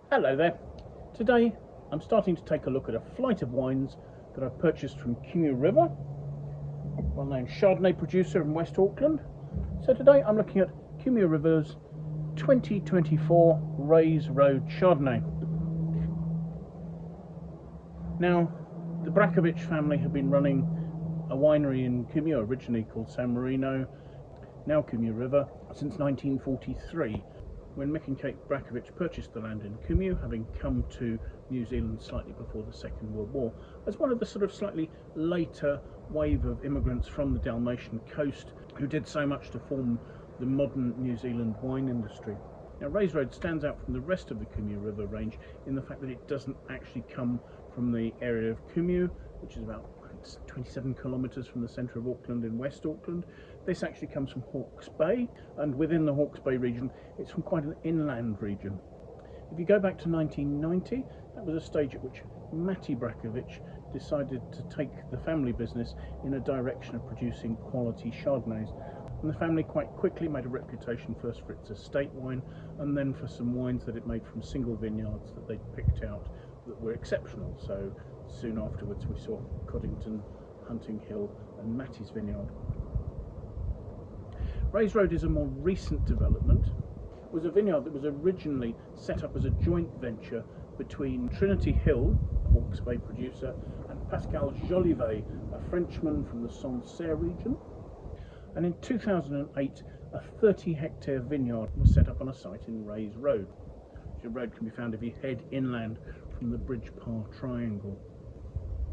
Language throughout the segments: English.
Hello there. Today I'm starting to take a look at a flight of wines that I've purchased from Kumeu River, a well-known Chardonnay producer in West Auckland. So today I'm looking at Kumeu River's 2024 Rays Road Chardonnay. Now, the Brackovich family have been running a winery in Kumeu, originally called San Marino, now Kumeu River, since 1943. When Mick and Kate Brackovich purchased the land in Kumeu, having come to New Zealand slightly before the Second World War, as one of the sort of slightly later wave of immigrants from the Dalmatian coast who did so much to form the modern New Zealand wine industry. Now, Rays Road stands out from the rest of the Kumeu River range in the fact that it doesn't actually come from the area of Kumeu, which is about 27 kilometres from the centre of Auckland in West Auckland. This actually comes from Hawkesbay, and within the Hawkesbay region, it's from quite an inland region. If you go back to 1990, that was a stage at which Matty Brackovich decided to take the family business in a direction of producing quality Chardonnays. And the family quite quickly made a reputation first for its estate wine, and then for some wines that it made from single vineyards that they'd picked out that were exceptional. So soon afterwards we saw Coddington, Hunting Hill and Matty's Vineyard. Rays Road is a more recent development. It was a vineyard that was originally set up as a joint venture between Trinity Hill, a Hawkesbay producer, and Pascal Jolivet, a Frenchman from the Sancerre region. And in 2008, a 30-hectare vineyard was set up on a site in Rays Road. The road can be found if you head inland from the Bridge Par Triangle.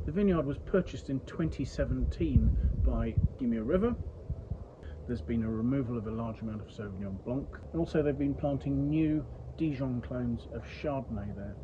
The vineyard was purchased in 2017 by Kumeu River. There's been a removal of a large amount of Sauvignon Blanc, and also they've been planting new Dijon clones of Chardonnay there.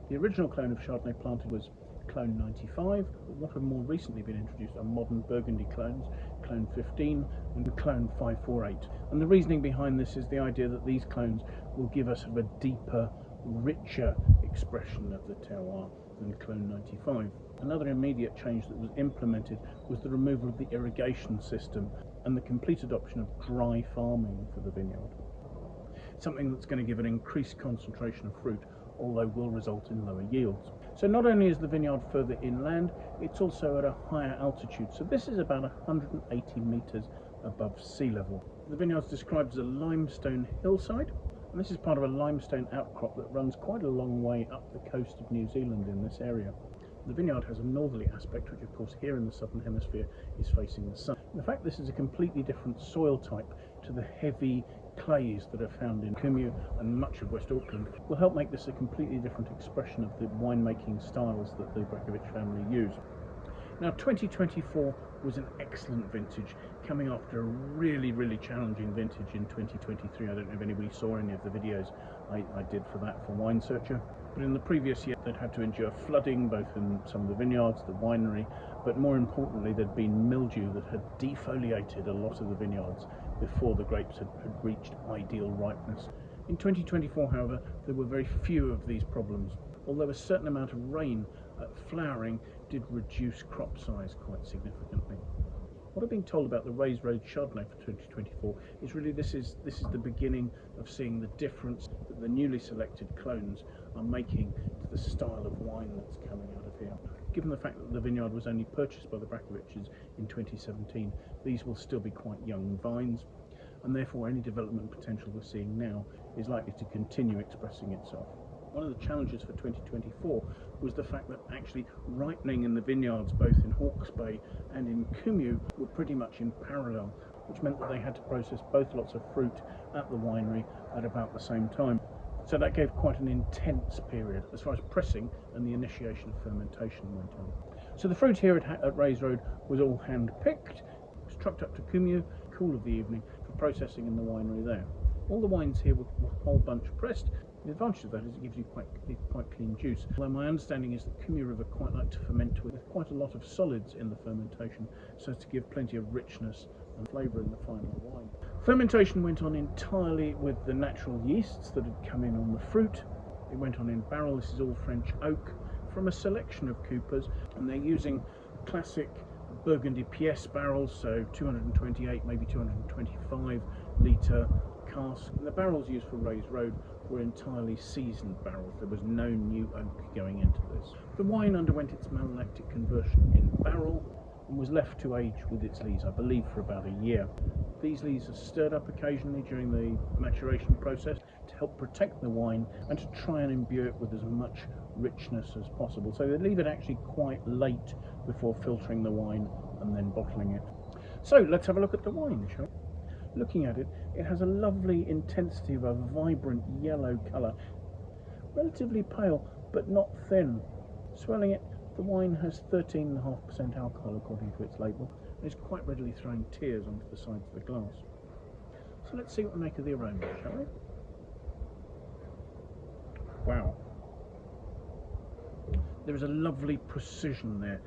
The original clone of Chardonnay planted was clone 95, but what have more recently been introduced are modern Burgundy clones, clone 15 and clone 548. And the reasoning behind this is the idea that these clones will give us a deeper, richer expression of the terroir than clone 95. Another immediate change that was implemented was the removal of the irrigation system and the complete adoption of dry farming for the vineyard. Something that's going to give an increased concentration of fruit, although will result in lower yields. So not only is the vineyard further inland, it's also at a higher altitude. So this is about 180 metres above sea level. The vineyard is described as a limestone hillside, and this is part of a limestone outcrop that runs quite a long way up the coast of New Zealand in this area. The vineyard has a northerly aspect, which of course here in the southern hemisphere is facing the sun. The fact this is a completely different soil type to the heavy clays that are found in Kumeu and much of West Auckland will help make this a completely different expression of the winemaking styles that the Brackovich family use. Now, 2024 was an excellent vintage, coming after a really challenging vintage in 2023. I don't know if anybody saw any of the videos I did for that for Wine Searcher. But in the previous year, they'd had to endure flooding, both in some of the vineyards, the winery, but more importantly, there'd been mildew that had defoliated a lot of the vineyards before the grapes had reached ideal ripeness. In 2024, however, there were very few of these problems, although a certain amount of rain at flowering did reduce crop size quite significantly. What I've been told about the Rays Road Chardonnay for 2024 is really this is the beginning of seeing the difference that the newly selected clones are making to the style of wine that's coming out of here. Given the fact that the vineyard was only purchased by the Brackoviches in 2017, these will still be quite young vines, and therefore any development potential we're seeing now is likely to continue expressing itself. One of the challenges for 2024 was the fact that actually ripening in the vineyards both in Hawkesbay and in Kumeu were pretty much in parallel, which meant that they had to process both lots of fruit at the winery at about the same time. So that gave quite an intense period as far as pressing and the initiation of fermentation went on. So the fruit here at Rays Road was all hand-picked, was trucked up to Kumeu, cool of the evening, for processing in the winery there. All the wines here were whole bunch pressed. The advantage of that is it gives you quite clean juice. Although my understanding is that Kumeu River quite like to ferment with quite a lot of solids in the fermentation, so as to give plenty of richness and flavour in the final wine. Fermentation went on entirely with the natural yeasts that had come in on the fruit. It went on in barrel. This is all French oak from a selection of coopers, and they're using classic Burgundy Pièce barrels, so 228, maybe 225 litre cask. And the barrels used for Rays Road were entirely seasoned barrels. There was no new oak going into this. The wine underwent its malolactic conversion in barrel and was left to age with its lees, I believe, for about a year. These lees are stirred up occasionally during the maturation process to help protect the wine and to try and imbue it with as much richness as possible. So they leave it actually quite late before filtering the wine and then bottling it. So let's have a look at the wine, shall we? Looking at it, it has a lovely intensity of a vibrant yellow colour, relatively pale but not thin. Swelling it, the wine has 13.5% alcohol according to its label, and is quite readily throwing tears onto the sides of the glass. So let's see what we make of the aroma, shall we? Wow. There is a lovely precision there.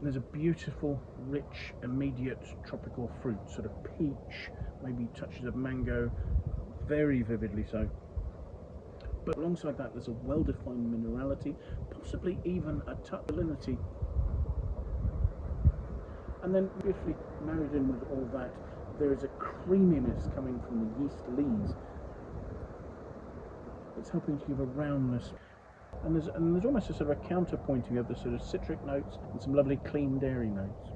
There's a beautiful, rich, immediate tropical fruit, sort of peach, maybe touches of mango, very vividly so. But alongside that, there's a well-defined minerality, possibly even a touch of salinity. And then, beautifully married in with all that, there is a creaminess coming from the yeast lees. It's helping to give a roundness. And there's almost a sort of a counterpointing of the sort of citric notes and some lovely clean dairy notes.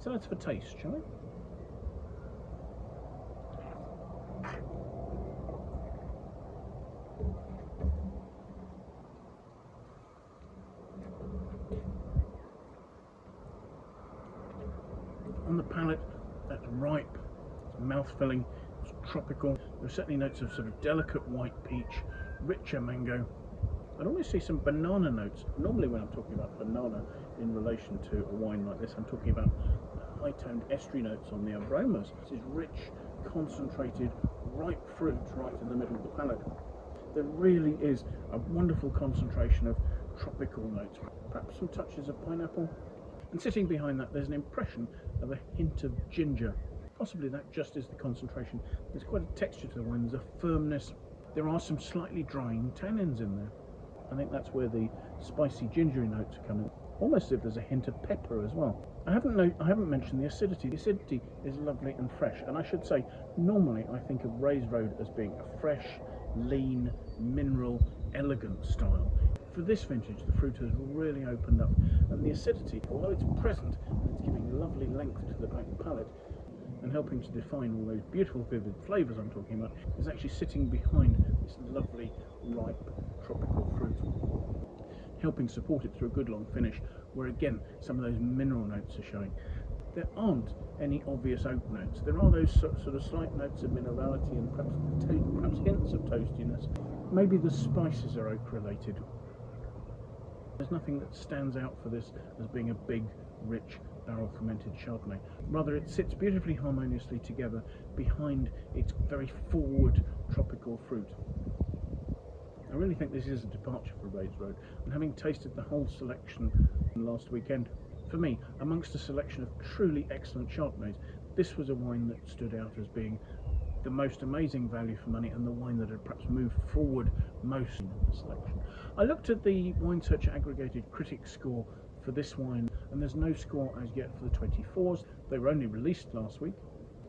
So that's for taste, shall we? On the palate, that's ripe, it's mouth-filling, it's tropical. There are certainly notes of sort of delicate white peach, richer mango. I'd almost see some banana notes. Normally when I'm talking about banana in relation to a wine like this, I'm talking about high-toned estery notes on the Aromas. This is rich, concentrated, ripe fruit right in the middle of the palate. There really is a wonderful concentration of tropical notes, perhaps some touches of pineapple. And sitting behind that, there's an impression of a hint of ginger. Possibly that just is the concentration. There's quite a texture to the wine, there's a firmness. There are some slightly drying tannins in there. I think that's where the spicy gingery notes are coming. Almost as if there's a hint of pepper as well. I haven't mentioned the acidity. The acidity is lovely and fresh. And I should say, normally I think of Rays Road as being a fresh, lean, mineral, elegant style. For this vintage, the fruit has really opened up, and the acidity, although it's present, it's giving lovely length to the back palate and helping to define all those beautiful vivid flavours I'm talking about, is actually sitting behind this lovely ripe tropical fruit, helping support it through a good long finish, where again some of those mineral notes are showing. There aren't any obvious oak notes. There are those sort of slight notes of minerality and perhaps hints of toastiness. Maybe the spices are oak related. There's nothing that stands out for this as being a big, rich, barrel-fermented Chardonnay. Rather, it sits beautifully harmoniously together behind its very forward tropical fruit. I really think this is a departure for Rays Road, and having tasted the whole selection last weekend, for me, amongst a selection of truly excellent Chardonnays, this was a wine that stood out as being the most amazing value for money and the wine that had perhaps moved forward most in the selection. I looked at the Wine Searcher aggregated critic score for this wine, and there's no score as yet for the 24s. They were only released last week,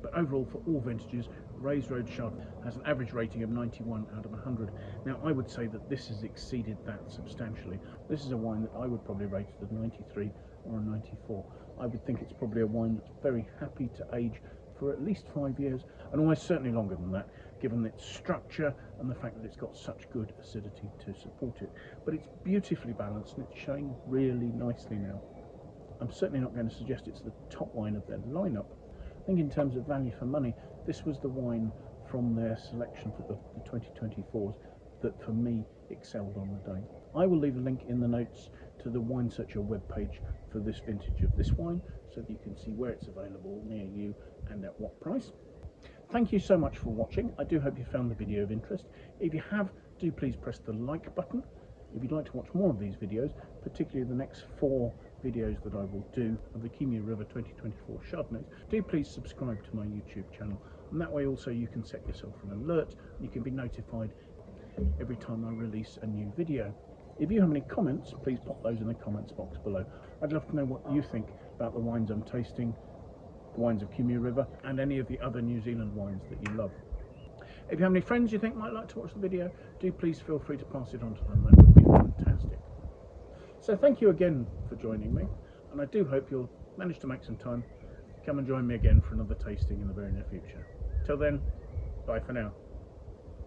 but overall for all vintages, Rays Road Chardonnay has an average rating of 91 out of 100. Now I would say that this has exceeded that substantially. This is a wine that I would probably rate it as 93 or a 94. I would think it's probably a wine that's very happy to age for at least 5 years, and almost certainly longer than that, given its structure and the fact that it's got such good acidity to support it. But it's beautifully balanced and it's showing really nicely now. I'm certainly not going to suggest it's the top wine of their lineup. I think in terms of value for money, this was the wine from their selection for the 2024s that for me excelled on the day. I will leave a link in the notes to the Wine Searcher webpage for this vintage of this wine, so that you can see where it's available near you and at what price. Thank you so much for watching. I do hope you found the video of interest. If you have, do please press the like button. If you'd like to watch more of these videos, particularly the next 4 videos that I will do of the Kumeu River 2024 Chardonnays, do please subscribe to my YouTube channel, and that way also you can set yourself an alert and you can be notified every time I release a new video. If you have any comments, please pop those in the comments box below. I'd love to know what you think about the wines I'm tasting, the wines of Kumeu River, and any of the other New Zealand wines that you love. If you have any friends you think might like to watch the video, do please feel free to pass it on to them. That would be fantastic. So thank you again for joining me, and I do hope you'll manage to make some time. Come and join me again for another tasting in the very near future. Till then, bye for now.